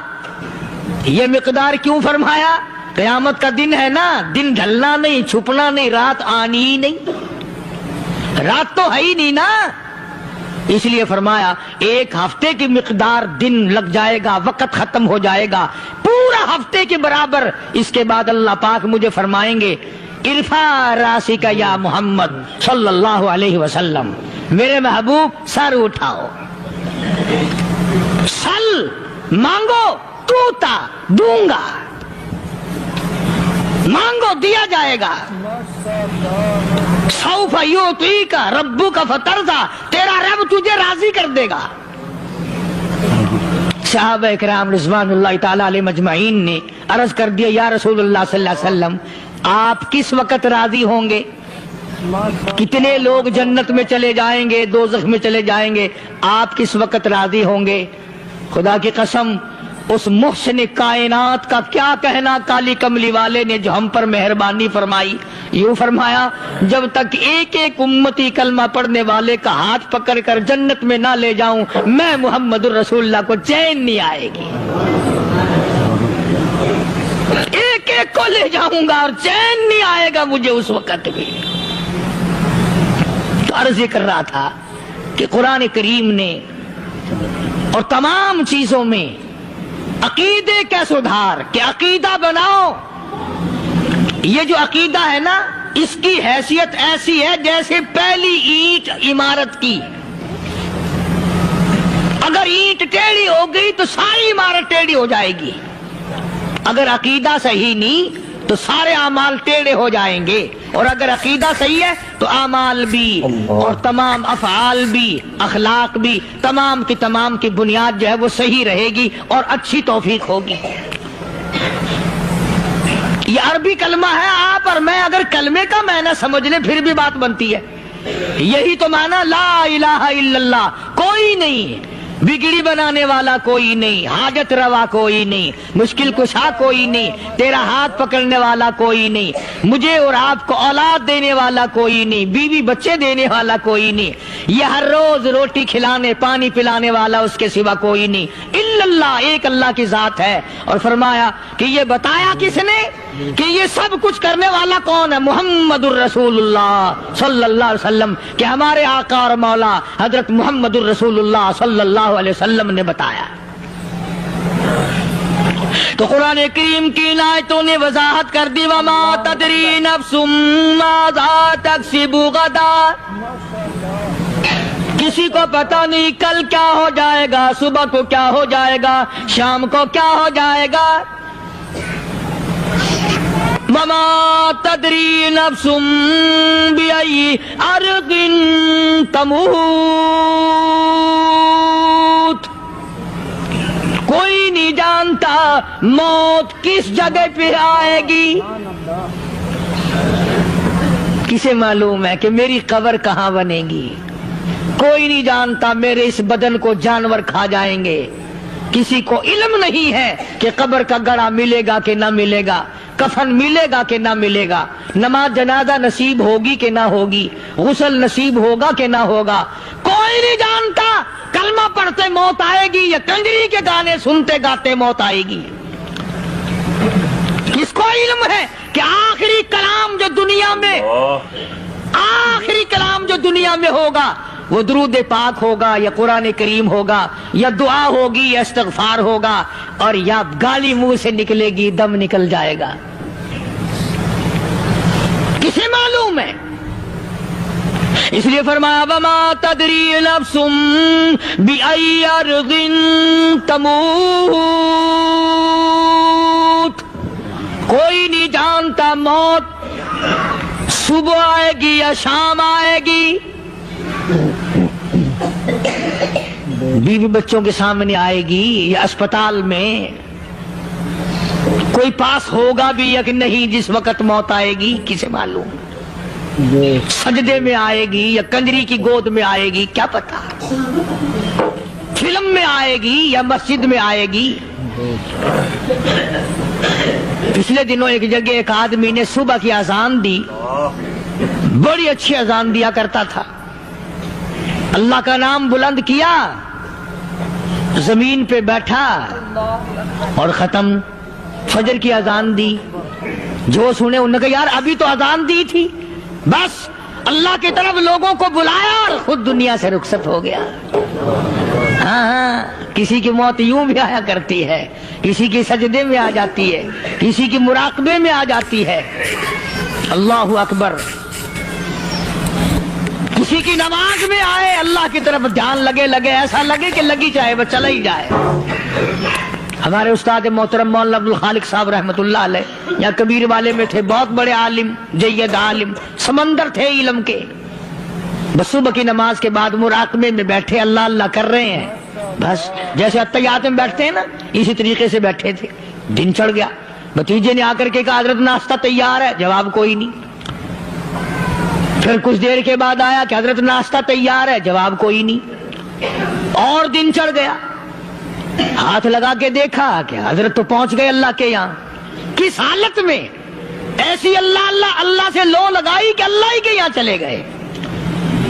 یہ مقدار کیوں فرمایا؟ قیامت کا دن ہے نا، دن ڈھلنا نہیں، چھپنا نہیں، رات آنی ہی نہیں، رات تو ہے ہی نہیں نا، اس لیے فرمایا 1 ہفتے کی مقدار دن لگ جائے گا، وقت ختم ہو جائے گا پورا ہفتے کے برابر۔ اس کے بعد اللہ پاک مجھے فرمائیں گے ارفع راسک یا محمد صلی اللہ علیہ وسلم، میرے محبوب سر اٹھاؤ، سل مانگو توتا دوں گا، مانگو دیا جائے گا، سوف یعطیک ربک فترضی، تیرا رب تجھے راضی کر دے گا۔ صحابہ کرام رضوان اللہ تعالی علیہ مجمعین نے عرض کر دیا یا رسول اللہ صلی اللہ علیہ وسلم آپ کس وقت راضی ہوں گے؟ کتنے لوگ جنت میں چلے جائیں گے، دوزخ میں چلے جائیں گے، آپ کس وقت راضی ہوں گے؟ خدا کی قسم اس محسن کائنات کا کیا کہنا کالی کملی والے نے جو ہم پر مہربانی فرمائی۔ یوں فرمایا جب تک ایک امتی کلمہ پڑھنے والے کا ہاتھ پکڑ کر جنت میں نہ لے جاؤں میں محمد الرسول اللہ کو چین نہیں آئے گی، ایک کو لے جاؤں گا اور چین نہیں آئے گا مجھے اس وقت بھی۔ تو عرض کر رہا تھا کہ قرآن کریم نے اور تمام چیزوں میں عقیدے کا سدھار کہ عقیدہ بناؤ، یہ جو عقیدہ ہے نا اس کی حیثیت ایسی ہے جیسے پہلی اینٹ عمارت کی، اگر اینٹ ٹیڑھی ہو گئی تو ساری عمارت ٹیڑھی ہو جائے گی، اگر عقیدہ صحیح نہیں تو سارے اعمال ٹیڑھے ہو جائیں گے، اور اگر عقیدہ صحیح ہے تو اعمال بھی اور تمام افعال بھی اخلاق بھی تمام کی بنیاد جو ہے وہ صحیح رہے گی اور اچھی توفیق ہوگی۔ یہ عربی کلمہ ہے، آپ اور میں اگر کلمے کا معنی سمجھ لیں پھر بھی بات بنتی ہے، یہی تو معنی لا الہ الا اللہ، کوئی نہیں بگڑی بنانے والا، کوئی نہیں حاجت روا، کوئی نہیں مشکل کشا، کوئی نہیں تیرا ہاتھ پکڑنے والا، کوئی نہیں مجھے اور آپ کو اولاد دینے والا، کوئی نہیں بیوی بچے دینے والا، کوئی نہیں یہ ہر روز روٹی کھلانے پانی پلانے والا اس کے سوا کوئی نہیں، الا اللہ، ایک اللہ کی ذات ہے۔ اور فرمایا کہ یہ بتایا کس نے کہ یہ سب کچھ کرنے والا کون ہے؟ محمد الرسول اللہ صلی اللہ علیہ وسلم، کہ ہمارے آقا اور مولا حضرت محمد الرسول اللہ صلی اللہ علیہ وسلم نے بتایا۔ تو قرآن کریم کی آیتوں نے وضاحت کر دی وما تدری نفس ماذا تکسب غدا، کسی کو پتہ نہیں کل کیا ہو جائے گا، صبح کو کیا ہو جائے گا، شام کو کیا ہو جائے گا۔ وما تدری نفس بأي أرض تموت، کوئی نہیں جانتا موت کس جگہ پہ آئے گی۔ کسے معلوم ہے کہ میری قبر کہاں بنے گی؟ کوئی نہیں جانتا، میرے اس بدن کو جانور کھا جائیں گے، کسی کو علم نہیں ہے کہ قبر کا گڑھا ملے گا کہ نہ ملے گا، کفن ملے گا کہ نہ ملے گا، نماز جنازہ نصیب ہوگی کہ نہ ہوگی، غسل نصیب ہوگا کہ نہ ہوگا، کوئی نہیں جانتا۔ کلمہ پڑھتے موت آئے گی یا کنجری کے گانے سنتے گاتے موت آئے گی؟ کس کو علم ہے کہ آخری کلام جو دنیا میں آخری کلام جو دنیا میں ہوگا وہ درود پاک ہوگا یا قرآن کریم ہوگا یا دعا ہوگی یا استغفار ہوگا، اور یا گالی منہ سے نکلے گی، دم نکل جائے گا؟ کسے معلوم ہے؟ اس لیے فرمایا وما تدری نفس بأی ارض تموت، کوئی نہیں جانتا موت صبح آئے گی یا شام آئے گی، بیوی بچوں کے سامنے آئے گی یا اسپتال میں، کوئی پاس ہوگا بھی یا کہ نہیں جس وقت موت آئے گی؟ کسے معلوم؟ سجدے میں آئے گی یا کنجری کی گود میں آئے گی، کیا پتا؟ فلم میں آئے گی یا مسجد میں آئے گی؟ پچھلے دنوں ایک جگہ ایک آدمی نے صبح کی اذان دی، بڑی اچھی اذان دیا کرتا تھا، اللہ کا نام بلند کیا، زمین پہ بیٹھا اور ختم۔ فجر کی اذان دی، جو سنے انہوں نے کہا یار ابھی تو اذان دی تھی، بس اللہ کی طرف لوگوں کو بلایا اور خود دنیا سے رخصت ہو گیا۔ ہاں، کسی کی موت یوں بھی آیا کرتی ہے، کسی کی سجدے میں آ جاتی ہے، کسی کی مراقبے میں آ جاتی ہے۔ اللہ اکبر۔ کسی کی نماز میں آئے، اللہ کی طرف دھیان لگے ایسا لگے کہ لگی جائے وہ چلا ہی جائے۔ ہمارے استاد محترم مولانا عبد الخالق صاحب رحمۃ اللہ علیہ یا کبیر والے میں تھے، بہت بڑے عالم، جید عالم، سمندر تھے علم کے۔ بس صبح کی نماز کے بعد مراقبے میں بیٹھے، اللہ اللہ کر رہے ہیں، بس جیسے اتحیات میں بیٹھتے ہیں نا، اسی طریقے سے بیٹھے تھے۔ دن چڑھ گیا، بھتیجے نے آ کر کے کہا حضرت ناشتہ تیار ہے، جواب کوئی نہیں۔ پھر کچھ دیر کے بعد آیا کہ حضرت ناشتہ تیار ہے، جواب کوئی نہیں۔ اور دن چڑھ گیا، ہاتھ لگا کے دیکھا کہ حضرت تو پہنچ گئے اللہ کے یہاں۔ کس حالت میں؟ ایسی اللہ اللہ اللہ سے لو لگائی کہ اللہ ہی کے یہاں چلے گئے۔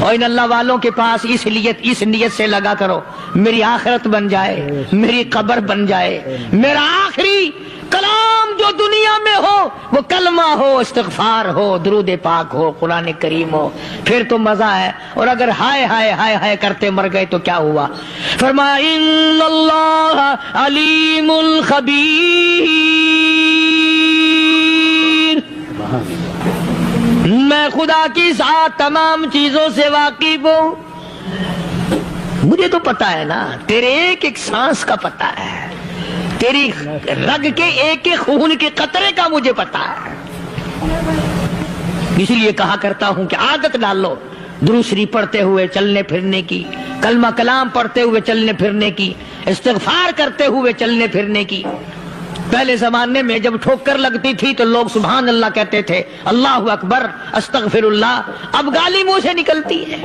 اور ان اللہ والوں کے پاس اس نیت سے لگا کرو میری آخرت بن جائے، میری قبر بن جائے، میرا آخری کلام جو دنیا میں ہو وہ کلمہ ہو، استغفار ہو، درود پاک ہو، قرآن کریم ہو، پھر تو مزہ ہے۔ اور اگر ہائے ہائے ہائے ہائے کرتے مر گئے تو کیا ہوا؟ فرمایا ان اللہ علیم خبیر، میں خدا کی ذات تمام چیزوں سے واقف ہوں۔ مجھے تو پتا ہے نا، تیرے ایک ایک سانس کا پتا ہے، تیری رگ کے ایک ایک خون کے قطرے کا مجھے پتا ہے۔ اس لیے کہا کرتا ہوں کہ عادت ڈال لو درود شریف پڑھتے ہوئے چلنے پھرنے کی، کلمہ کلام پڑھتے ہوئے چلنے پھرنے کی، استغفار کرتے ہوئے چلنے پھرنے کی۔ پہلے زمانے میں جب ٹھوکر لگتی تھی تو لوگ سبحان اللہ کہتے تھے، اللہ اکبر، استغفر اللہ۔ اب گالی منہ سے نکلتی ہے،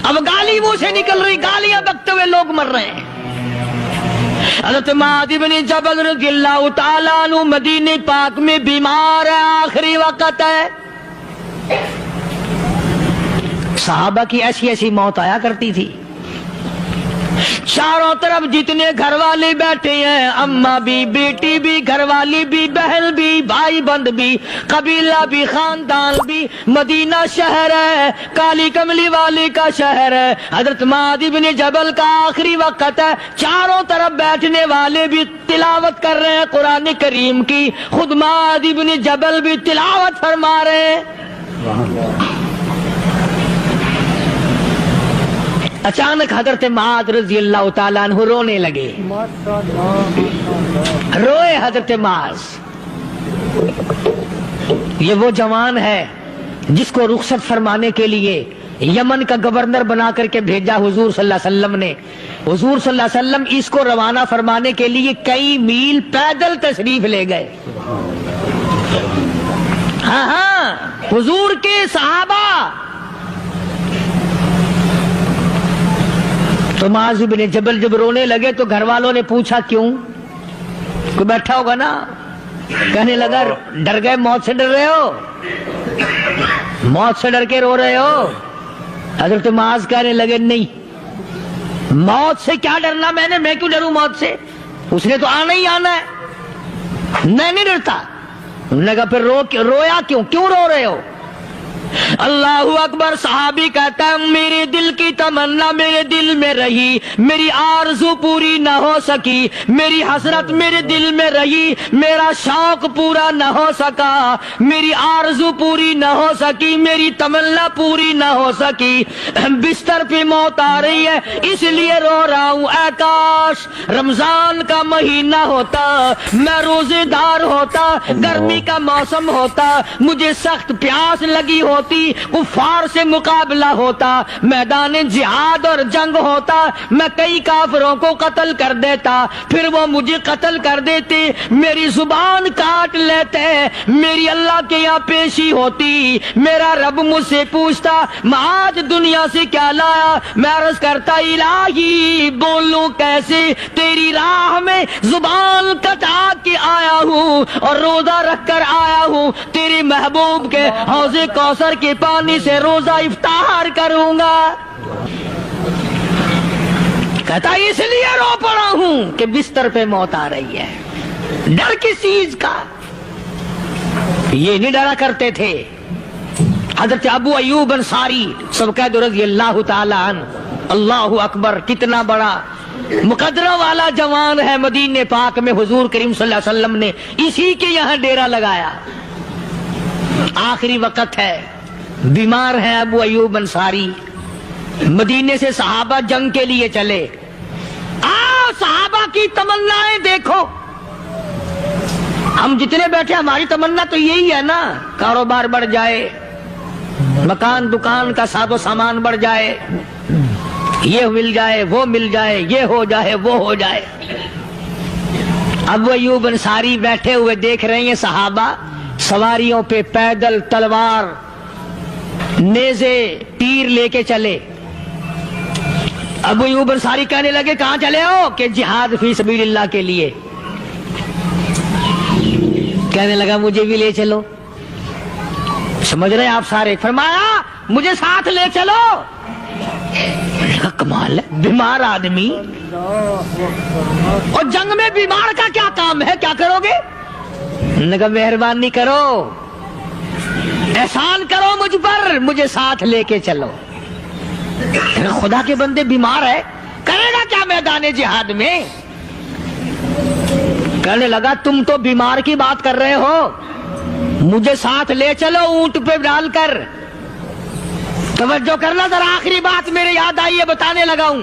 اب گالی منہ سے نکل رہی، گالیاں بکتے ہوئے لوگ مر رہے ہیں۔ حضرت معاذ بن جبل رضی اللہ تعالیٰ عنہ مدینہ پاک میں بیمار ہے، آخری وقت ہے۔ صحابہ کی ایسی ایسی موت آیا کرتی تھی، چاروں طرف جتنے گھر والے بیٹھے ہیں، اماں بھی، بیٹی بھی، گھر والی بھی، بہن بھی، بھائی بند بھی، قبیلہ بھی، خاندان بھی، مدینہ شہر ہے، کالی کملی والے کا شہر ہے۔ حضرت معاذ بن جبل کا آخری وقت ہے، چاروں طرف بیٹھنے والے بھی تلاوت کر رہے ہیں قرآن کریم کی، خود معاذ بن جبل بھی تلاوت فرما رہے ہیں۔ اچانک حضرت معاذ رضی اللہ تعالیٰ عنہ رونے لگے، روئے حضرت معاذ۔ یہ وہ جوان ہے جس کو رخصت فرمانے کے لیے یمن کا گورنر بنا کر کے بھیجا حضور صلی اللہ علیہ وسلم نے۔ حضور صلی اللہ علیہ وسلم اس کو روانہ فرمانے کے لیے کئی میل پیدل تشریف لے گئے۔ ہاں ہاں حضور کے صحابہ. تو معاذ بن جبل جب رونے لگے تو گھر والوں نے پوچھا کیوں؟ کوئی بیٹھا ہوگا نا. کہنے لگا ڈر گئے، موت سے ڈر رہے ہو، موت سے ڈر کے رو رہے ہو. حضرت معاذ کہنے لگے نہیں، موت سے کیا ڈرنا، میں کیوں ڈروں موت سے، اس نے تو آنا ہی آنا ہے، میں نہیں ڈرتا. انہوں نے کہا پھر رویا کیوں رو رہے ہو؟ اللہ اکبر. صحابی کہتا ہے میرے دل کی تمنا میرے دل میں رہی، میری آرزو پوری نہ ہو سکی، میری حسرت میرے دل میں رہی، میرا شوق پورا نہ ہو سکا، میری آرزو پوری نہ ہو سکی، میری تمنا پوری نہ ہو سکی. بستر پہ موت آ رہی ہے اس لیے رو رہا ہوں. اے کاش رمضان کا مہینہ ہوتا، میں روزے دار ہوتا، گرمی کا موسم ہوتا، مجھے سخت پیاس لگی ہوتی، کفار سے مقابلہ ہوتا، میدان جہاد اور جنگ ہوتا، میں کئی کافروں کو قتل کر دیتا، پھر وہ مجھے قتل کر دیتے، میری زبان کاٹ لیتے، میری اللہ کے یہاں پیشی ہوتی، میرا رب مجھ سے پوچھتا میں آج دنیا سے کیا لایا. میں عرض کرتا الہی بولوں کیسے، تیری راہ میں زبان کٹا کے آیا ہوں اور روزہ رکھ کر آیا ہوں، تیرے محبوب کے حوض کوثر کے پانی سے روزہ افطار کروں گا. کہتا اس لیے رو پڑا ہوں کہ بستر پہ موت آ رہی ہے. ڈر کس چیز کا؟ یہ نہیں ڈرا کرتے تھے. حضرت ابو ایوب انصاری سب کہہ دو رضی اللہ تعالی عنہ. اللہ اکبر، کتنا بڑا مقدرہ والا جوان ہے. مدینے پاک میں حضور کریم صلی اللہ علیہ وسلم نے اسی کے یہاں ڈیرا لگایا. آخری وقت ہے، بیمار ہیں ابو ایوب انصاری. مدینے سے صحابہ جنگ کے لیے چلے. آؤ صحابہ کی تمنائیں دیکھو. ہم جتنے بیٹھے ہماری تمنا تو یہی ہے نا، کاروبار بڑھ جائے، مکان دکان کا ساز و سامان بڑھ جائے، یہ مل جائے وہ مل جائے، یہ ہو جائے وہ ہو جائے. ابو ایوب انصاری بیٹھے ہوئے دیکھ رہے ہیں صحابہ سواریوں پہ پیدل تلوار نیزے تیر لے کے چلے. ابو ایوب انصاری کہنے لگے کہاں چلے ہو؟ کہ جہاد فی سبیل اللہ کے لیے. کہنے لگا مجھے بھی لے چلو. سمجھ رہے آپ سارے؟ فرمایا مجھے ساتھ لے چلو. کمال ہے، بیمار آدمی اور جنگ میں بیمار کا کیا کام ہے، کیا کرو گے؟ نے کہا مہربانی کرو، احسان کرو مجھ پر، مجھے ساتھ لے کے چلو. خدا کے بندے بیمار ہے، کرے گا کیا میدان جہاد میں؟ کہنے لگا تم تو بیمار کی بات کر رہے ہو، مجھے ساتھ لے چلو اونٹ پہ ڈال کر. توجہ کرنا ذرا، آخری بات میرے یاد آئی ہے، بتانے لگا ہوں.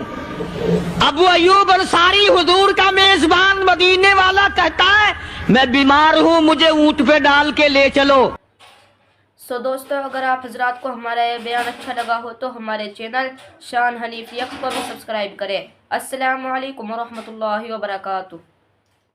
ابو ایوب انصاری حضور کا میزبان مدینے والا کہتا ہے میں بیمار ہوں، مجھے اونٹ پہ ڈال کے لے چلو. دوستو اگر آپ حضرات کو ہمارا یہ بیان اچھا لگا ہو تو ہمارے چینل شان حنیف یک کو بھی سبسکرائب کریں. السلام علیکم ورحمۃ اللہ وبرکاتہ.